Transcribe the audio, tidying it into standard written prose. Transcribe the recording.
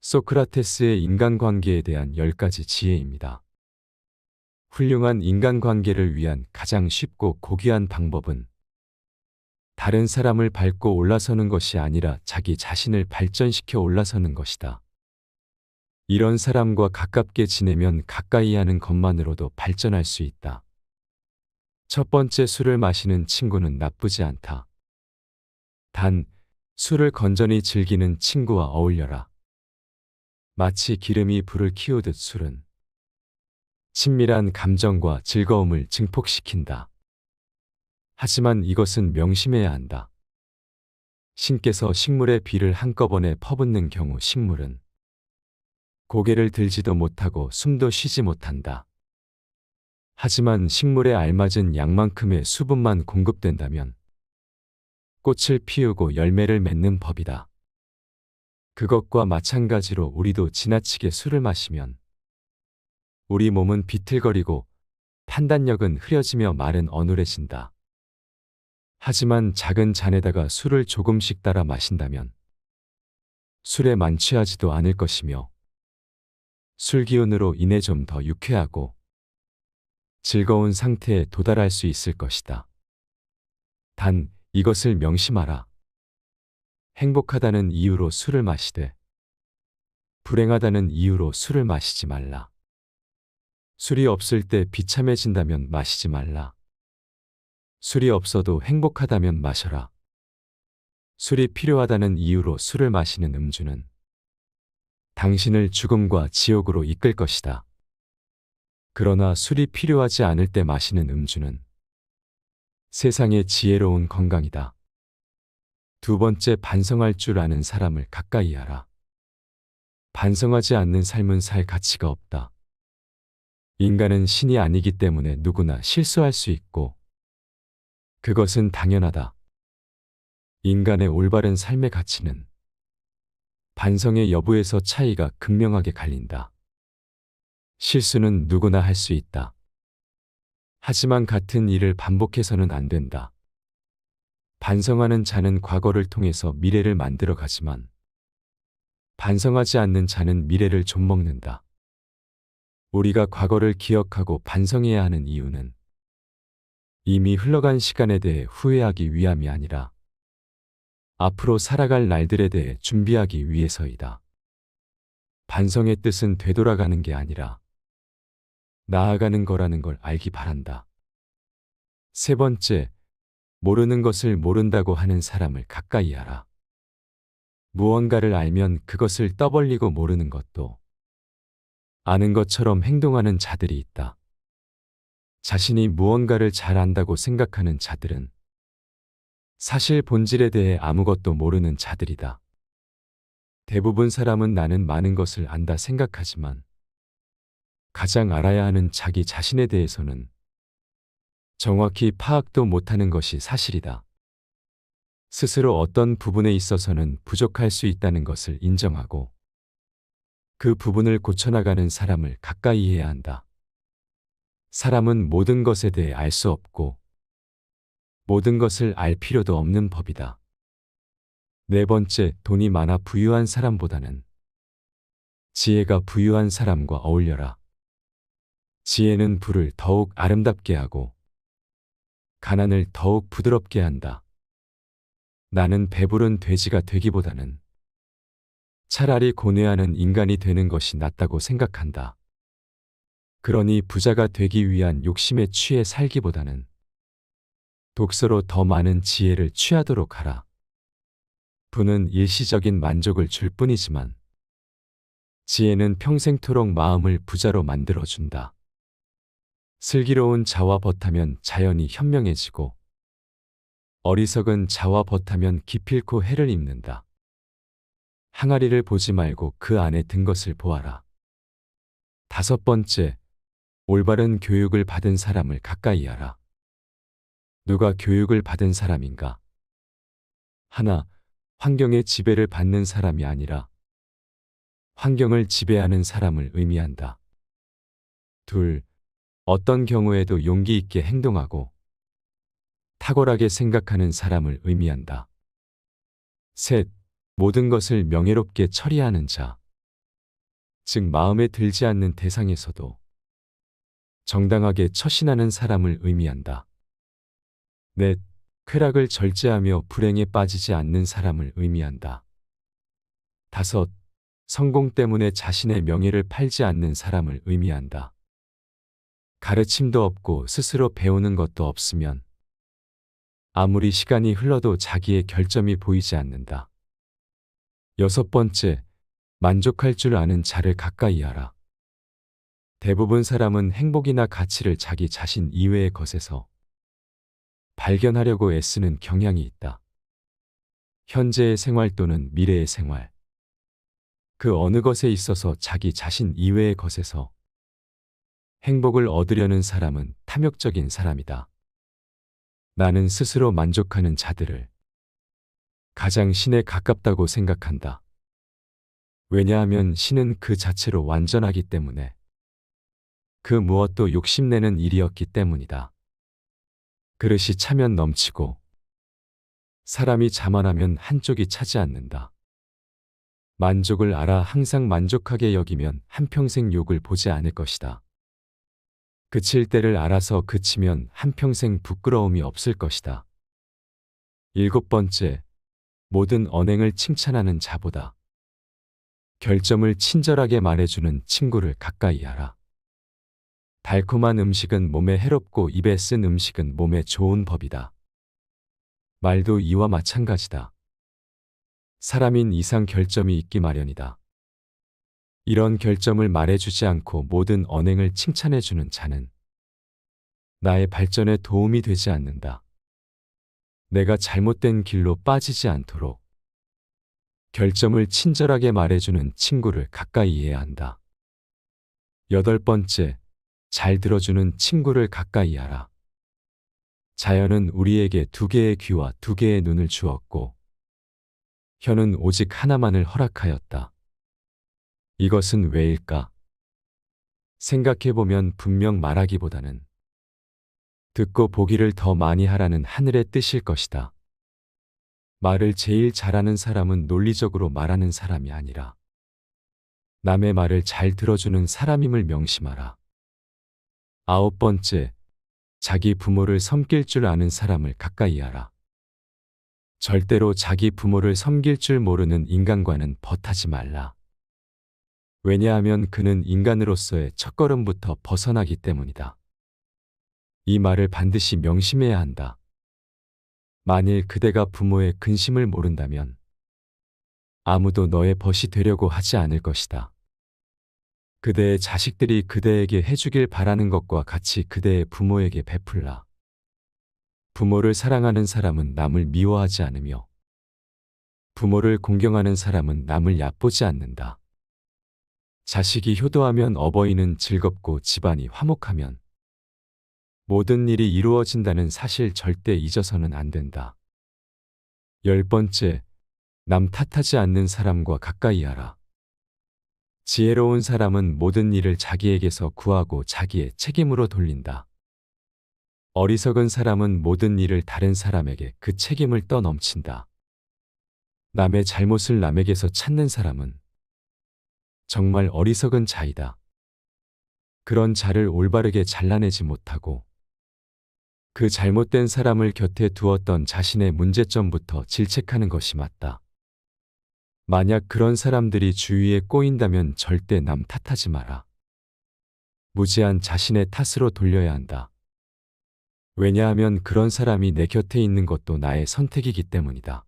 소크라테스의 인간관계에 대한 10가지 지혜입니다. 훌륭한 인간관계를 위한 가장 쉽고 고귀한 방법은 다른 사람을 밟고 올라서는 것이 아니라 자기 자신을 발전시켜 올라서는 것이다. 이런 사람과 가깝게 지내면 가까이 하는 것만으로도 발전할 수 있다. 첫 번째, 술을 마시는 친구는 나쁘지 않다. 단, 술을 건전히 즐기는 친구와 어울려라. 마치 기름이 불을 키우듯 술은 친밀한 감정과 즐거움을 증폭시킨다. 하지만 이것은 명심해야 한다. 신께서 식물에 비를 한꺼번에 퍼붓는 경우 식물은 고개를 들지도 못하고 숨도 쉬지 못한다. 하지만 식물에 알맞은 양만큼의 수분만 공급된다면 꽃을 피우고 열매를 맺는 법이다. 그것과 마찬가지로 우리도 지나치게 술을 마시면 우리 몸은 비틀거리고 판단력은 흐려지며 말은 어눌해진다. 하지만 작은 잔에다가 술을 조금씩 따라 마신다면 술에 만취하지도 않을 것이며 술 기운으로 인해 좀 더 유쾌하고 즐거운 상태에 도달할 수 있을 것이다. 단, 이것을 명심하라. 행복하다는 이유로 술을 마시되 불행하다는 이유로 술을 마시지 말라. 술이 없을 때 비참해진다면 마시지 말라. 술이 없어도 행복하다면 마셔라. 술이 필요하다는 이유로 술을 마시는 음주는 당신을 죽음과 지옥으로 이끌 것이다. 그러나 술이 필요하지 않을 때 마시는 음주는 세상의 지혜로운 건강이다. 두 번째, 반성할 줄 아는 사람을 가까이 하라. 반성하지 않는 삶은 살 가치가 없다. 인간은 신이 아니기 때문에 누구나 실수할 수 있고 그것은 당연하다. 인간의 올바른 삶의 가치는 반성의 여부에서 차이가 극명하게 갈린다. 실수는 누구나 할 수 있다. 하지만 같은 일을 반복해서는 안 된다. 반성하는 자는 과거를 통해서 미래를 만들어 가지만 반성하지 않는 자는 미래를 좀먹는다. 우리가 과거를 기억하고 반성해야 하는 이유는 이미 흘러간 시간에 대해 후회하기 위함이 아니라 앞으로 살아갈 날들에 대해 준비하기 위해서이다. 반성의 뜻은 되돌아가는 게 아니라 나아가는 거라는 걸 알기 바란다. 세 번째, 모르는 것을 모른다고 하는 사람을 가까이 하라. 무언가를 알면 그것을 떠벌리고 모르는 것도 아는 것처럼 행동하는 자들이 있다. 자신이 무언가를 잘 안다고 생각하는 자들은 사실 본질에 대해 아무것도 모르는 자들이다. 대부분 사람은 나는 많은 것을 안다 생각하지만 가장 알아야 하는 자기 자신에 대해서는 정확히 파악도 못하는 것이 사실이다. 스스로 어떤 부분에 있어서는 부족할 수 있다는 것을 인정하고 그 부분을 고쳐나가는 사람을 가까이 해야 한다. 사람은 모든 것에 대해 알 수 없고 모든 것을 알 필요도 없는 법이다. 네 번째, 돈이 많아 부유한 사람보다는 지혜가 부유한 사람과 어울려라. 지혜는 불을 더욱 아름답게 하고 가난을 더욱 부드럽게 한다. 나는 배부른 돼지가 되기보다는 차라리 고뇌하는 인간이 되는 것이 낫다고 생각한다. 그러니 부자가 되기 위한 욕심에 취해 살기보다는 독서로 더 많은 지혜를 취하도록 하라. 부는 일시적인 만족을 줄 뿐이지만 지혜는 평생토록 마음을 부자로 만들어준다. 슬기로운 자와 벗하면 자연이 현명해지고 어리석은 자와 벗하면 기필코 해를 입는다. 항아리를 보지 말고 그 안에 든 것을 보아라. 다섯 번째, 올바른 교육을 받은 사람을 가까이 하라. 누가 교육을 받은 사람인가? 하나, 환경의 지배를 받는 사람이 아니라 환경을 지배하는 사람을 의미한다. 둘, 어떤 경우에도 용기 있게 행동하고 탁월하게 생각하는 사람을 의미한다. 셋, 모든 것을 명예롭게 처리하는 자. 즉 마음에 들지 않는 대상에서도 정당하게 처신하는 사람을 의미한다. 넷, 쾌락을 절제하며 불행에 빠지지 않는 사람을 의미한다. 다섯, 성공 때문에 자신의 명예를 팔지 않는 사람을 의미한다. 가르침도 없고 스스로 배우는 것도 없으면 아무리 시간이 흘러도 자기의 결점이 보이지 않는다. 여섯 번째, 만족할 줄 아는 자를 가까이 하라. 대부분 사람은 행복이나 가치를 자기 자신 이외의 것에서 발견하려고 애쓰는 경향이 있다. 현재의 생활 또는 미래의 생활, 그 어느 것에 있어서 자기 자신 이외의 것에서 행복을 얻으려는 사람은 탐욕적인 사람이다. 나는 스스로 만족하는 자들을 가장 신에 가깝다고 생각한다. 왜냐하면 신은 그 자체로 완전하기 때문에 그 무엇도 욕심내는 일이었기 때문이다. 그릇이 차면 넘치고 사람이 자만하면 한쪽이 차지 않는다. 만족을 알아 항상 만족하게 여기면 한평생 욕을 보지 않을 것이다. 그칠 때를 알아서 그치면 한평생 부끄러움이 없을 것이다. 일곱 번째, 모든 언행을 칭찬하는 자보다 결점을 친절하게 말해주는 친구를 가까이 하라. 달콤한 음식은 몸에 해롭고 입에 쓴 음식은 몸에 좋은 법이다. 말도 이와 마찬가지다. 사람인 이상 결점이 있기 마련이다. 이런 결점을 말해주지 않고 모든 언행을 칭찬해주는 자는 나의 발전에 도움이 되지 않는다. 내가 잘못된 길로 빠지지 않도록 결점을 친절하게 말해주는 친구를 가까이 해야 한다. 여덟 번째, 잘 들어주는 친구를 가까이 하라. 자연은 우리에게 두 개의 귀와 두 개의 눈을 주었고 혀는 오직 하나만을 허락하였다. 이것은 왜일까? 생각해보면 분명 말하기보다는 듣고 보기를 더 많이 하라는 하늘의 뜻일 것이다. 말을 제일 잘하는 사람은 논리적으로 말하는 사람이 아니라 남의 말을 잘 들어주는 사람임을 명심하라. 아홉 번째, 자기 부모를 섬길 줄 아는 사람을 가까이 하라. 절대로 자기 부모를 섬길 줄 모르는 인간과는 벗하지 말라. 왜냐하면 그는 인간으로서의 첫걸음부터 벗어나기 때문이다. 이 말을 반드시 명심해야 한다. 만일 그대가 부모의 근심을 모른다면 아무도 너의 벗이 되려고 하지 않을 것이다. 그대의 자식들이 그대에게 해주길 바라는 것과 같이 그대의 부모에게 베풀라. 부모를 사랑하는 사람은 남을 미워하지 않으며 부모를 공경하는 사람은 남을 얕보지 않는다. 자식이 효도하면 어버이는 즐겁고 집안이 화목하면 모든 일이 이루어진다는 사실 절대 잊어서는 안 된다. 열 번째, 남 탓하지 않는 사람과 가까이 하라. 지혜로운 사람은 모든 일을 자기에게서 구하고 자기의 책임으로 돌린다. 어리석은 사람은 모든 일을 다른 사람에게 그 책임을 떠넘친다. 남의 잘못을 남에게서 찾는 사람은 정말 어리석은 자이다. 그런 자를 올바르게 잘라내지 못하고 그 잘못된 사람을 곁에 두었던 자신의 문제점부터 질책하는 것이 맞다. 만약 그런 사람들이 주위에 꼬인다면 절대 남 탓하지 마라. 무지한 자신의 탓으로 돌려야 한다. 왜냐하면 그런 사람이 내 곁에 있는 것도 나의 선택이기 때문이다.